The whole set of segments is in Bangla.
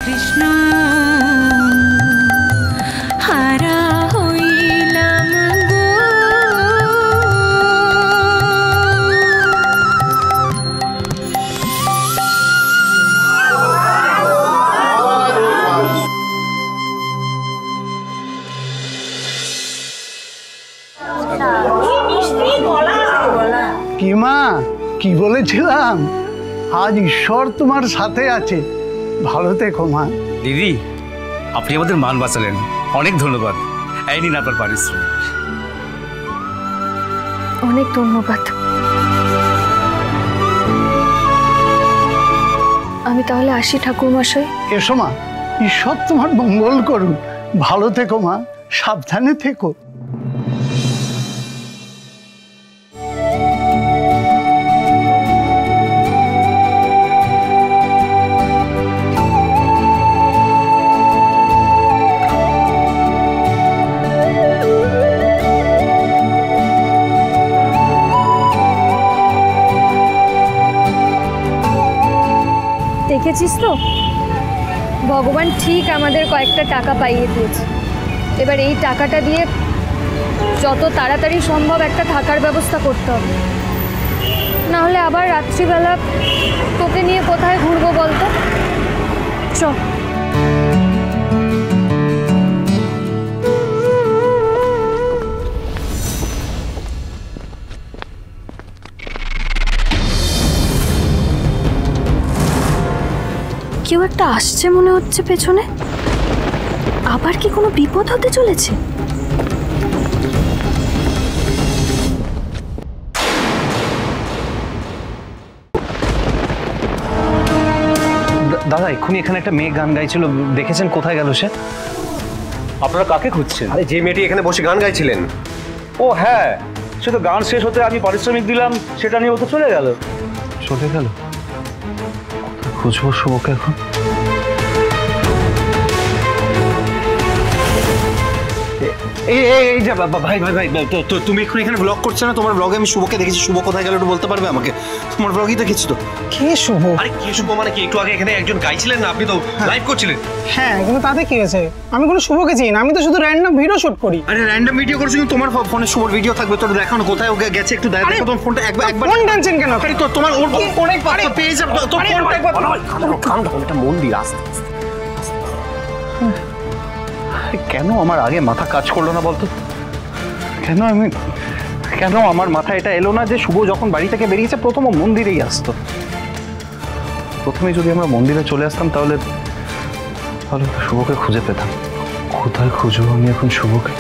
কৃষ্ণ হারা হইলাম গো। কি মা, কি বলেছিলাম? আজ ঈশ্বর তোমার সাথে আছে, ভালো থেকো মা। দিদি, আপনি আমাদের মান বাঁচালেন, অনেক ধন্যবাদ। এই নিন আপনার পারিশ্রমিক। অনেক ধন্যবাদ। আমি তাহলে আসি ঠাকুরমশাই। এসো মা, ঈশ্বর তোমার মঙ্গল করুন। ভালো থেকো মা, সাবধানে থেকো। দেখেছিস তো, ভগবান ঠিক আমাদের কয়েকটা টাকা পাইয়ে দিয়েছে। এবার এই টাকাটা দিয়ে যত তাড়াতাড়ি সম্ভব একটা থাকার ব্যবস্থা করতে হবে, না হলে আবার রাত্রিবেলা তোকে নিয়ে কোথায় ঘুরবো বলতো? চ। কেউ একটা আসছে মনে হচ্ছে পেছনে। আবার কি কোনো বিপদ হতে চলেছে? দাদা, এক্ষুনি এখানে একটা মেয়ে গান গাইছিল, দেখেছেন? কোথায় গেল সে? আপনারা কাকে খুঁজছেন? আরে যে মেয়েটি এখানে বসে গান গাইছিলেন। ও হ্যাঁ, সে তো গান শেষ হতে আমি পারিশ্রমিক দিলাম, সেটা নিয়ে ও তো চলে গেল। চলে গেল? খুঁজবো শুভকে এখন। এই যে ভাই ভাই ভাই, তুমি এখন এখানে ব্লগ করছো না? তোমার ব্লগে আমি শুভকে দেখেছি। শুভ কোথায় গেল একটু বলতে পারবে আমাকে? তোমার ব্লগই দেখেছি তো। কে শুভ? আরে কে শুভ মানে কি? একটু আগে এখানে একজন গাইছিলেন না, আপনি তো লাইভ করছিলেন। হ্যাঁ, কিন্তু তাতে কি হয়েছে? আমি কোনো শুভকে চিনি না, আমি তো শুধু র্যান্ডম ভিডিও শুট করি। আরে র্যান্ডম ভিডিও করছো, কিন্তু তোমার ফোনে শুভর ভিডিও থাকবে। তোর দেখানো কোথায় ও গেছে একটু দেখো তোমার ফোনটা একবার। ফোন টানছেন কেন? আরে তো তোমার ওর ফোনে পেয়ে যাবে তো ফোনটা একবার। কান দাও, এটা মন্দির। আস্তে কেন আমার আগে মাথা কাজ করলো না বলতো? কেন আমার মাথায় এটা এলো না যে শুভ যখন বাড়ি থেকে বেরিয়েছে প্রথম মন্দিরেই আসতো? প্রথমে যদি আমরা মন্দিরে চলে আসতাম তাহলে শুভকে খুঁজে পেতাম। কোথায় খুঁজবো আমি এখন শুভকে?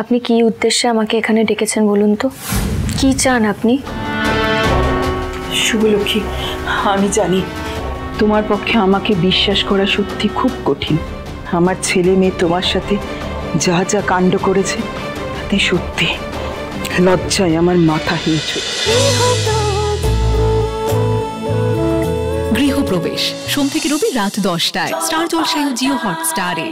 আপনি কি উদ্দেশ্যে আমাকে এখানে ডেকেছেন বলুন তো? কি চান আপনি? শুভলক্ষ্মী, আমি জানি তোমার পক্ষে আমাকে বিশ্বাস করা সত্যি খুব কঠিন। আমার ছেলে মেয়ে তোমার সাথে যা যা কাণ্ড করেছে তাতে সত্যি লজ্জায় আমার মাথা হেঁচড়ে। গৃহপ্রবেশ সোম থেকে রবি রাত 10টায় স্টার জলসায় ও জিও হটস্টারে।